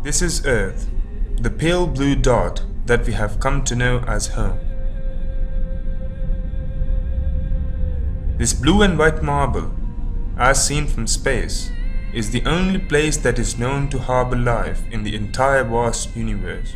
This is Earth, the pale blue dot that we have come to know as home. This blue and white marble, as seen from space, is the only place that is known to harbor life in the entire vast universe.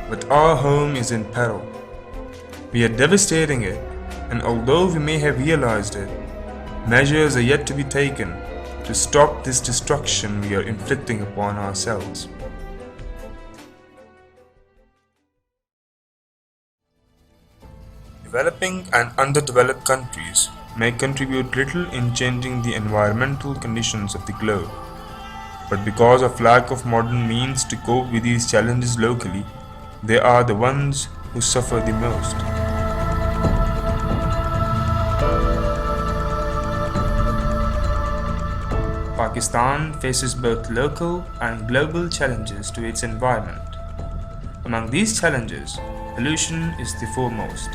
But our home is in peril. We are devastating it, and although we may have realized it, measures are yet to be taken to stop this destruction we are inflicting upon ourselves. Developing and underdeveloped countries may contribute little in changing the environmental conditions of the globe, but because of lack of modern means to cope with these challenges locally, they are the ones who suffer the most. Pakistan faces both local and global challenges to its environment. Among these challenges, pollution is the foremost.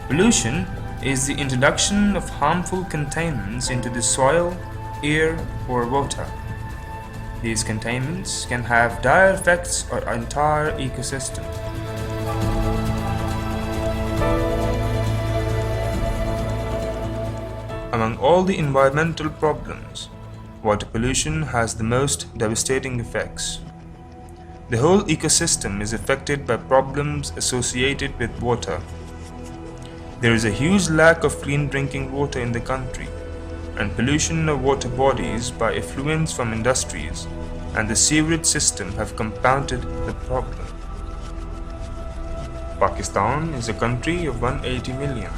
Pollution is the introduction of harmful contaminants into the soil, air, or water. These contaminants can have dire effects on our entire ecosystem. Among all the environmental problems, water pollution has the most devastating effects. The whole ecosystem is affected by problems associated with water. There is a huge lack of clean drinking water in the country, and pollution of water bodies by effluents from industries and the sewerage system have compounded the problem. Pakistan is a country of 180 million,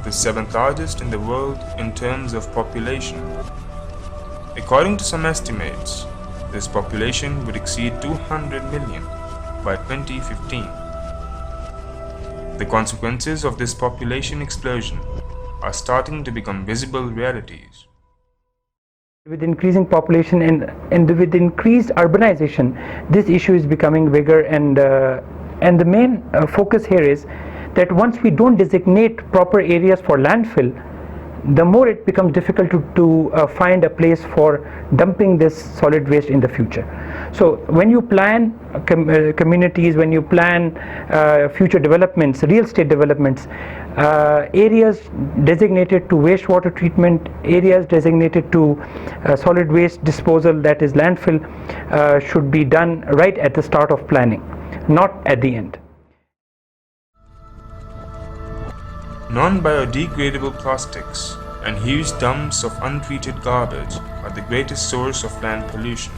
the seventh largest in the world in terms of population. According to some estimates, this population would exceed 200 million by 2015. The consequences of this population explosion are starting to become visible realities. With increasing population and with increased urbanization, this issue is becoming bigger, and the main focus here is that once we don't designate proper areas for landfill, the more it becomes difficult to find a place for dumping this solid waste in the future. So when you plan communities, when you plan future developments, real estate developments, areas designated to wastewater treatment, areas designated to solid waste disposal, that is landfill, should be done right at the start of planning, not at the end. Non-biodegradable plastics and huge dumps of untreated garbage are the greatest source of land pollution.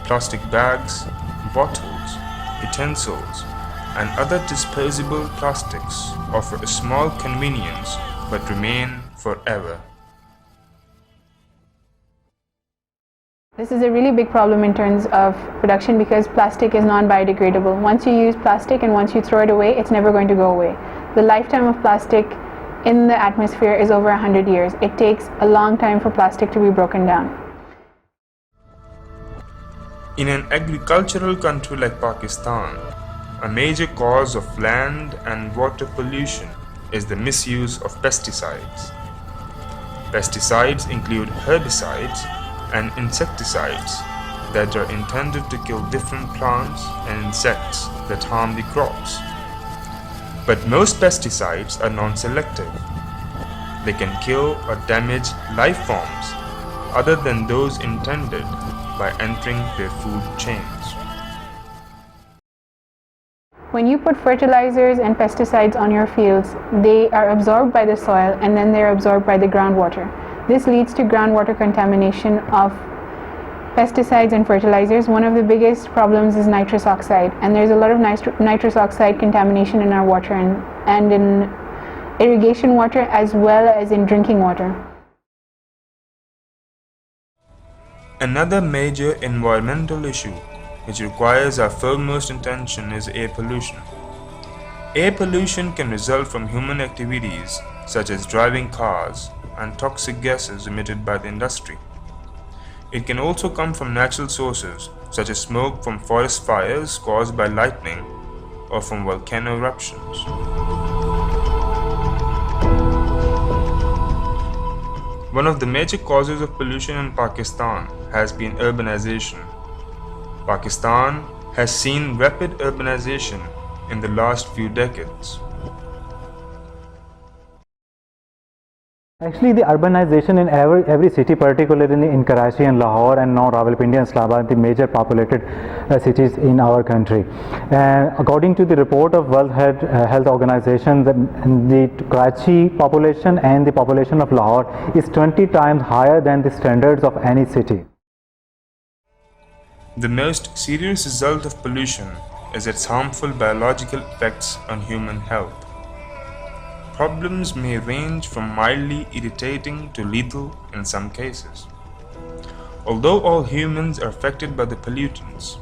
Plastic bags, bottles, utensils, and other disposable plastics offer a small convenience but remain forever. This is a really big problem in terms of production because plastic is non-biodegradable. Once you use plastic and once you throw it away, it's never going to go away. The lifetime of plastic in the atmosphere is over 100 years. It takes a long time for plastic to be broken down. In an agricultural country like Pakistan, a major cause of land and water pollution is the misuse of pesticides. Pesticides include herbicides and insecticides that are intended to kill different plants and insects that harm the crops. But most pesticides are non-selective. They can kill or damage life forms other than those intended by entering their food chains. When you put fertilizers and pesticides on your fields, they are absorbed by the soil and then they're absorbed by the groundwater. This leads to groundwater contamination of pesticides and fertilizers. One of the biggest problems is nitrous oxide, and there's a lot of nitrous oxide contamination in our water and in irrigation water as well as in drinking water. Another major environmental issue which requires our foremost attention is air pollution. Air pollution can result from human activities such as driving cars and toxic gases emitted by the industry. It can also come from natural sources such as smoke from forest fires caused by lightning or from volcano eruptions. One of the major causes of pollution in Pakistan has been urbanization. Pakistan has seen rapid urbanization in the last few decades. Actually, the urbanization in every city, particularly in Karachi and Lahore and now Rawalpindi and Islamabad, the major populated cities in our country. According to the report of World Health Organization, the Karachi population and the population of Lahore is 20 times higher than the standards of any city. The most serious result of pollution is its harmful biological effects on human health. Problems may range from mildly irritating to lethal in some cases. Although all humans are affected by the pollutants,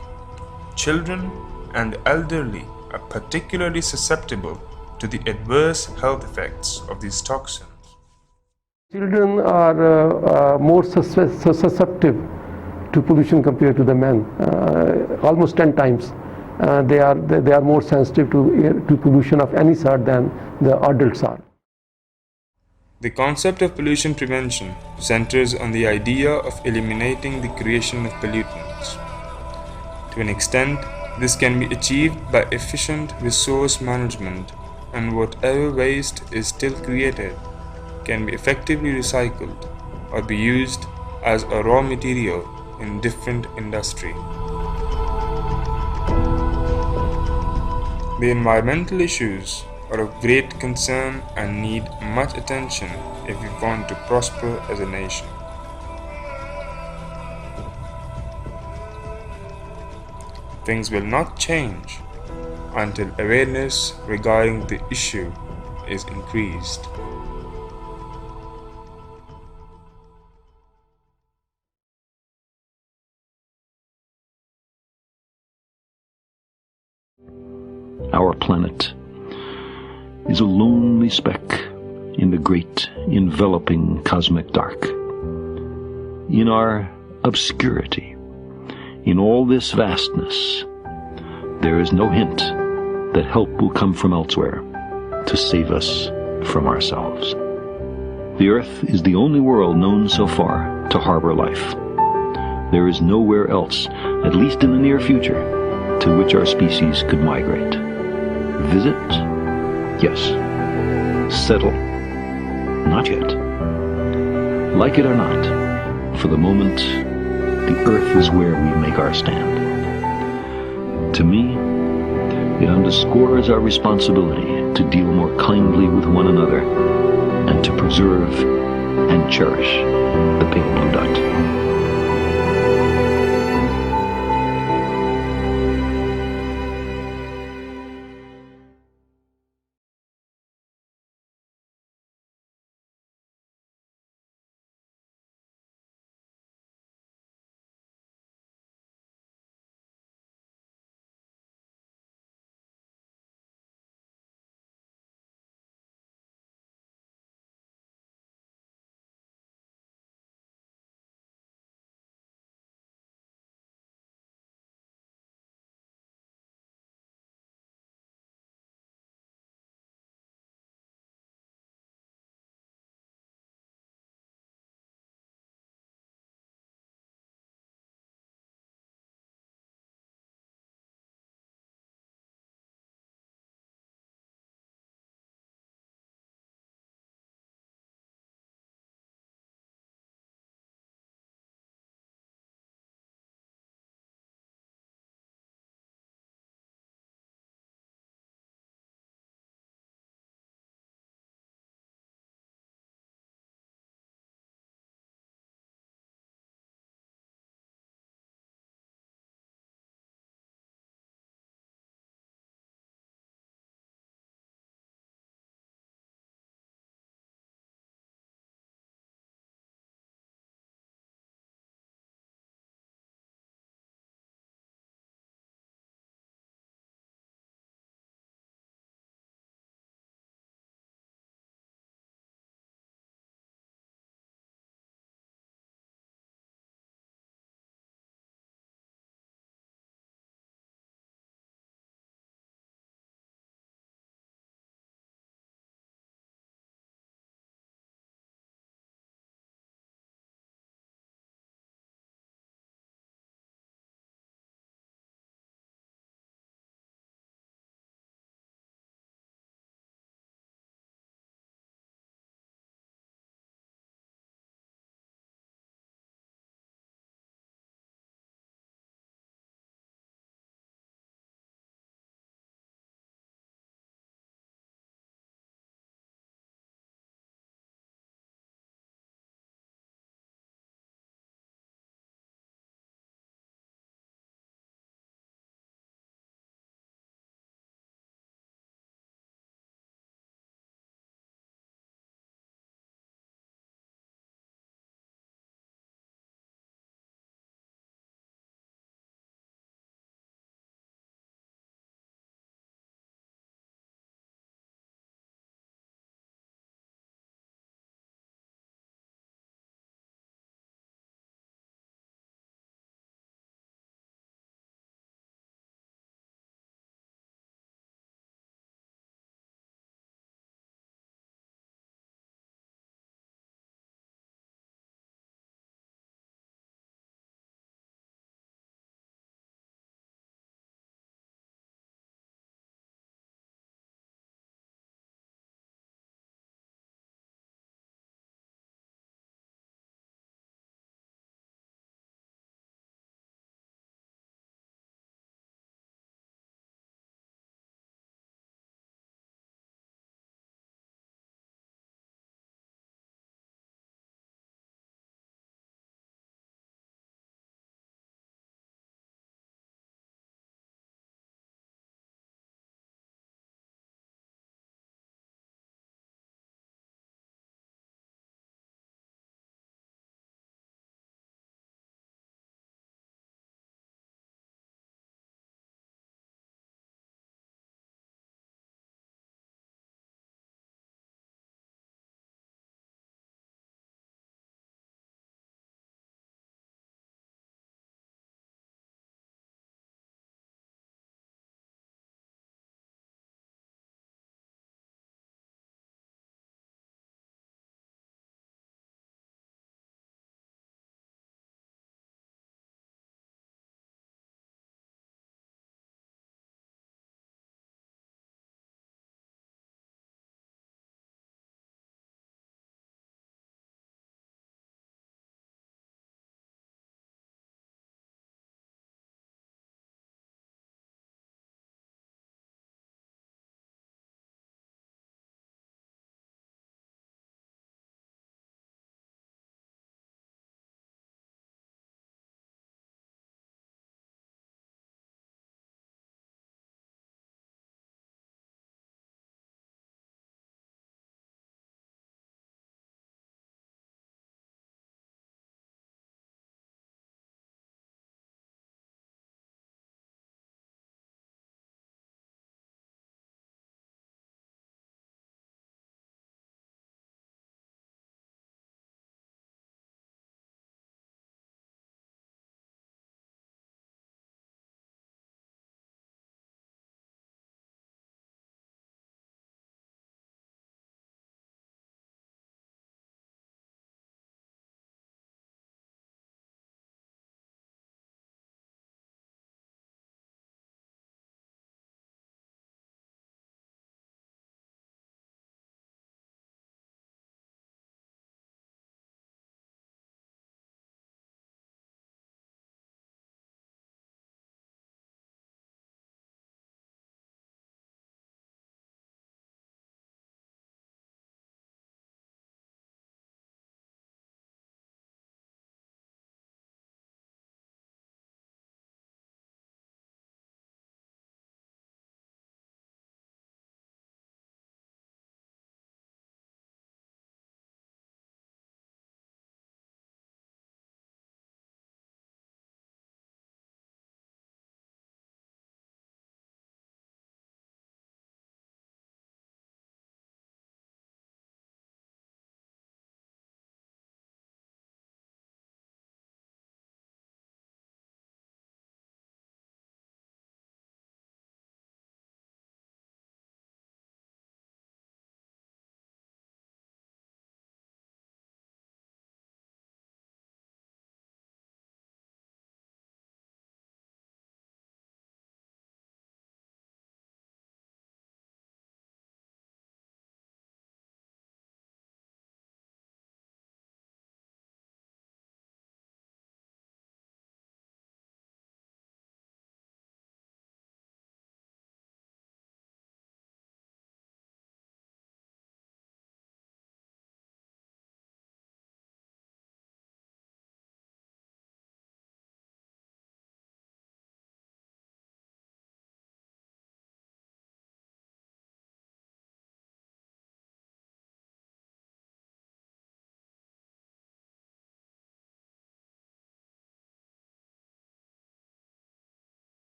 children and the elderly are particularly susceptible to the adverse health effects of these toxins. Children are more susceptible to pollution compared to the men, almost 10 times. They are more sensitive to pollution of any sort than the adults are. The concept of pollution prevention centers on the idea of eliminating the creation of pollutants. To an extent, this can be achieved by efficient resource management, and whatever waste is still created can be effectively recycled or be used as a raw material in different industries. The environmental issues are of great concern and need much attention if we want to prosper as a nation. Things will not change until awareness regarding the issue is increased. Our planet is a lonely speck in the great enveloping cosmic dark. In our obscurity, in all this vastness, there is no hint that help will come from elsewhere to save us from ourselves. The Earth is the only world known so far to harbor life. There is nowhere else, at least in the near future, to which our species could migrate. Visit? Yes. Settle? Not yet. Like it or not, for the moment, the Earth is where we make our stand. To me, it underscores our responsibility to deal more kindly with one another and to preserve and cherish the pale blue dot.